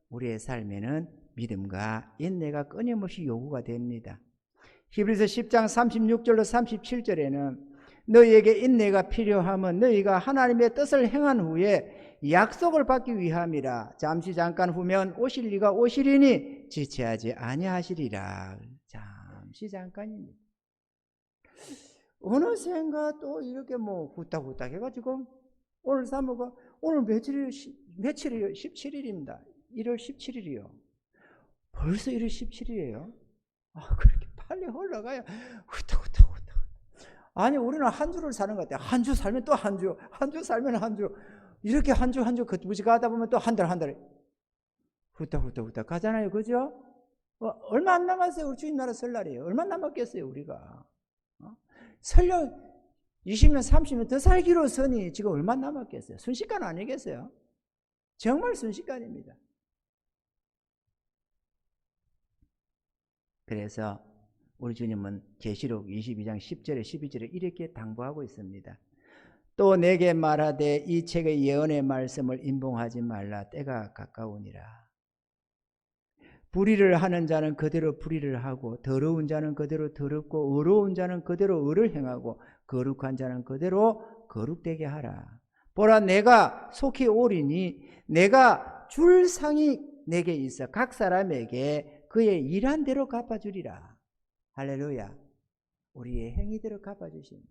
우리의 삶에는 믿음과 인내가 끊임없이 요구가 됩니다. 히브리서 10장 36절로 37절에는 너희에게 인내가 필요함은 너희가 하나님의 뜻을 행한 후에 약속을 받기 위함이라. 잠시 잠깐 후면 오실 이가 오시리니 지체하지 아니하시리라. 잠시 잠깐입니다. 어느샌가 또 이렇게 후딱후딱 해가지고 오늘 사모가 오늘 며칠이에요? 17일입니다. 1월 17일이요. 벌써 1월 17일이에요? 그렇게 빨리 흘러가요. 후딱후딱. 아니 우리는 한 주를 사는 것 같아요. 한 주 살면 또 한 주, 한 주 살면 한 주, 이렇게 한 주 무지가하다 보면 또 한 달 후딱후딱 가잖아요. 그죠? 얼마 안 남았어요. 우리 주님 나라 설날이에요. 얼마 남았겠어요 우리가. 설령 20년 30년 더 살기로서니 지금 얼마 남았겠어요. 순식간 아니겠어요? 정말 순식간입니다. 그래서 우리 주님은 계시록 22장 10절에 12절에 이렇게 당부하고 있습니다. 또 내게 말하되 이 책의 예언의 말씀을 임봉하지 말라. 때가 가까우니라. 불의를 하는 자는 그대로 불의를 하고 더러운 자는 그대로 더럽고 의로운 자는 그대로 의를 행하고 거룩한 자는 그대로 거룩되게 하라. 보라 내가 속히 오리니 내가 줄 상이 내게 있어 각 사람에게 그의 일한 대로 갚아주리라. 할렐루야. 우리의 행위대로 갚아주십니다.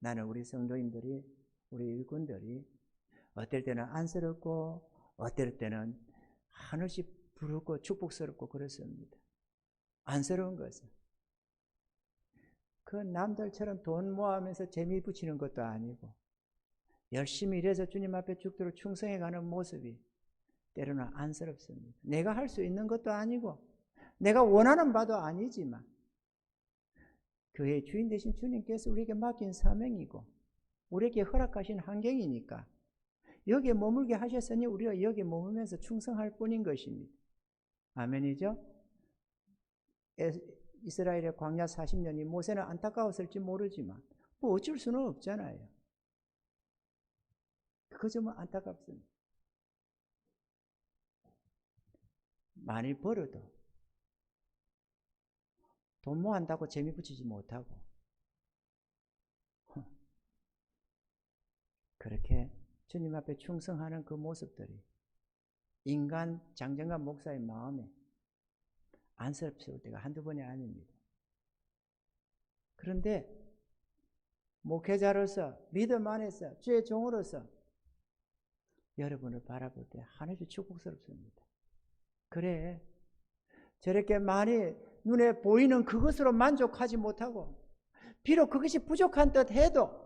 나는 우리 성도님들이 우리 일꾼들이 어떨 때는 안쓰럽고 어떨 때는 한없이 부럽고 축복스럽고 그렇습니다. 안쓰러운 것은 그 남들처럼 돈 모아하면서 재미 붙이는 것도 아니고 열심히 일해서 주님 앞에 죽도록 충성해가는 모습이 때로는 안쓰럽습니다. 내가 할 수 있는 것도 아니고 내가 원하는 바도 아니지만 교회의 주인 되신 주님께서 우리에게 맡긴 사명이고 우리에게 허락하신 환경이니까 여기에 머물게 하셨으니 우리가 여기에 머물면서 충성할 뿐인 것입니다. 아멘이죠? 이스라엘의 광야 40년이 모세는 안타까웠을지 모르지만 어쩔 수는 없잖아요. 그 점은 안타깝습니다. 많이 벌어도 돈 모한다고 재미 붙이지 못하고 그렇게 주님 앞에 충성하는 그 모습들이 인간 장정관 목사의 마음에 안쓰럽을 때가 한두 번이 아닙니다. 그런데 목회자로서 믿음 안에서 주의 종으로서 여러분을 바라볼 때 하늘이 축복스럽습니다. 그래 저렇게 많이 눈에 보이는 그것으로 만족하지 못하고 비록 그것이 부족한 듯 해도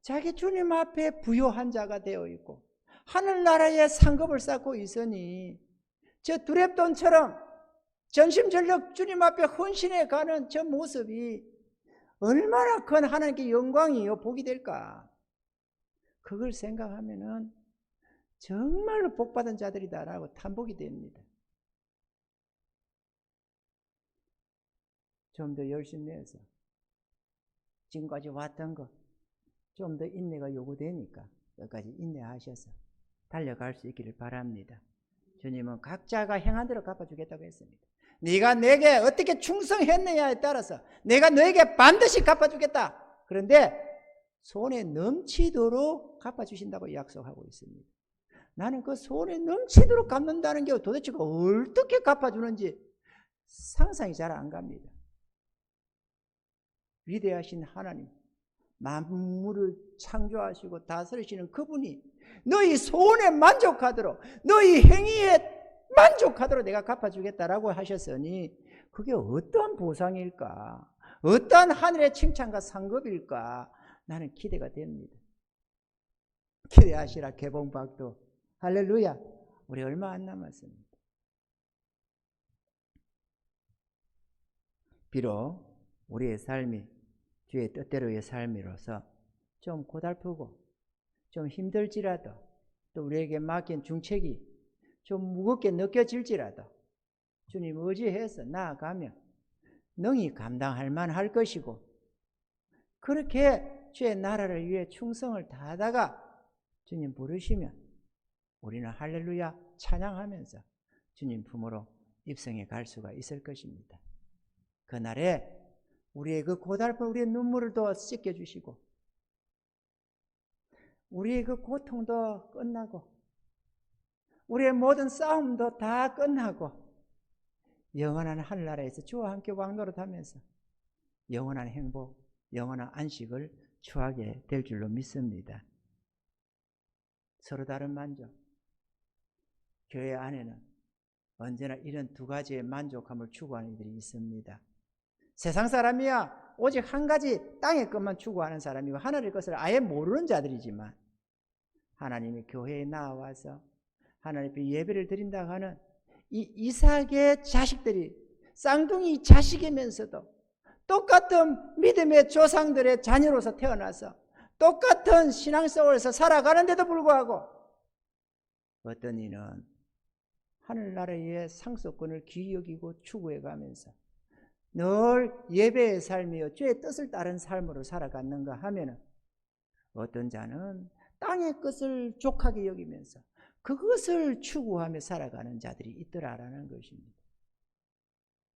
자기 주님 앞에 부요한 자가 되어 있고 하늘나라의 상급을 쌓고 있으니 저 두렙돈처럼 전심전력 주님 앞에 헌신해 가는 저 모습이 얼마나 큰 하나님께 영광이요 복이 될까. 그걸 생각하면은 정말로 복받은 자들이다라고 탐복이 됩니다. 좀 더 열심히 해서 지금까지 왔던 것 좀 더 인내가 요구되니까 끝까지 인내하셔서 달려갈 수 있기를 바랍니다. 주님은 각자가 행한 대로 갚아주겠다고 했습니다. 네가 내게 어떻게 충성했느냐에 따라서 내가 너에게 반드시 갚아주겠다. 그런데 손에 넘치도록 갚아주신다고 약속하고 있습니다. 나는 그 손에 넘치도록 갚는다는 게 도대체 어떻게 갚아주는지 상상이 잘 안 갑니다. 위대하신 하나님, 만물을 창조하시고 다스리시는 그분이 너희 소원에 만족하도록, 너희 행위에 만족하도록 내가 갚아주겠다라고 하셨으니 그게 어떠한 보상일까? 어떠한 하늘의 칭찬과 상급일까? 나는 기대가 됩니다. 기대하시라 개봉박도. 할렐루야. 우리 얼마 안 남았습니다. 비록 우리의 삶이 주의 뜻대로의 삶이로서 좀 고달프고 좀 힘들지라도, 또 우리에게 맡긴 중책이 좀 무겁게 느껴질지라도 주님 의지해서 나아가면 능히 감당할 만할 것이고, 그렇게 주의 나라를 위해 충성을 다하다가 주님 부르시면 우리는 할렐루야 찬양하면서 주님 품으로 입성해 갈 수가 있을 것입니다. 그날에 우리의 그 고달픈 우리의 눈물을 더 씻겨주시고, 우리의 그 고통도 끝나고, 우리의 모든 싸움도 다 끝나고, 영원한 하늘나라에서 주와 함께 왕노릇하면서 영원한 행복, 영원한 안식을 추하게 될 줄로 믿습니다. 서로 다른 만족. 교회 안에는 언제나 이런 두 가지의 만족함을 추구하는 이들이 있습니다. 세상 사람이야 오직 한 가지 땅의 것만 추구하는 사람이고 하늘의 것을 아예 모르는 자들이지만, 하나님의 교회에 나와서 하나님 앞에 예배를 드린다고 하는 이 이삭의 자식들이 쌍둥이 자식이면서도 똑같은 믿음의 조상들의 자녀로서 태어나서 똑같은 신앙 속에서 살아가는데도 불구하고 어떤 이는 하늘나라의 상속권을 귀히 여기고 추구해가면서 늘 예배의 삶이요 주의 뜻을 따른 삶으로 살아갔는가 하면은, 어떤 자는 땅의 것을 족하게 여기면서 그것을 추구하며 살아가는 자들이 있더라라는 것입니다.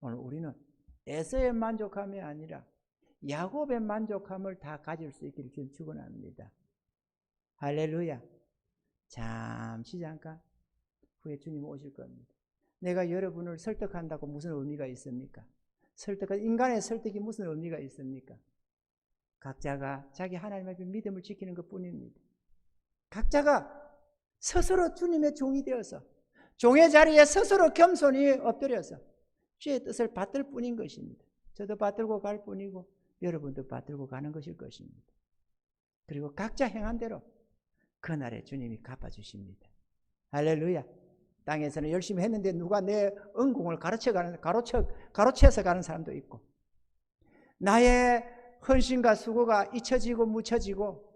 오늘 우리는 에서의 만족함이 아니라 야곱의 만족함을 다 가질 수 있기를 주님 축원합니다. 할렐루야. 잠시 잠깐 후에 주님 오실 겁니다. 내가 여러분을 설득한다고 무슨 의미가 있습니까? 인간의 설득이 무슨 의미가 있습니까? 각자가 자기 하나님 앞에 믿음을 지키는 것 뿐입니다. 각자가 스스로 주님의 종이 되어서 종의 자리에 스스로 겸손히 엎드려서 주의 뜻을 받들 뿐인 것입니다. 저도 받들고 갈 뿐이고 여러분도 받들고 가는 것일 것입니다. 그리고 각자 행한 대로 그날에 주님이 갚아주십니다. 할렐루야. 땅에서는 열심히 했는데 누가 내 은공을 가로채서 가는 사람도 있고, 나의 헌신과 수고가 잊혀지고 묻혀지고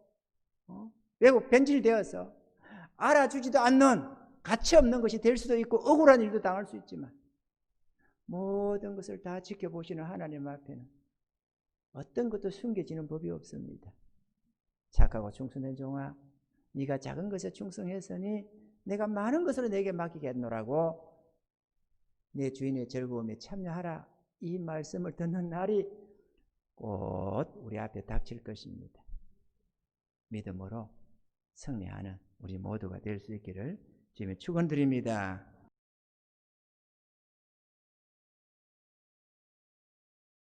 외국 변질되어서 알아주지도 않는 가치 없는 것이 될 수도 있고 억울한 일도 당할 수 있지만, 모든 것을 다 지켜보시는 하나님 앞에는 어떤 것도 숨겨지는 법이 없습니다. 착하고 충성된 종아, 네가 작은 것에 충성했으니 내가 많은 것으로 내게 맡기겠노라고 내 주인의 즐거움에 참여하라. 이 말씀을 듣는 날이 곧 우리 앞에 닥칠 것입니다. 믿음으로 승리하는 우리 모두가 될 수 있기를 주님의 축원드립니다.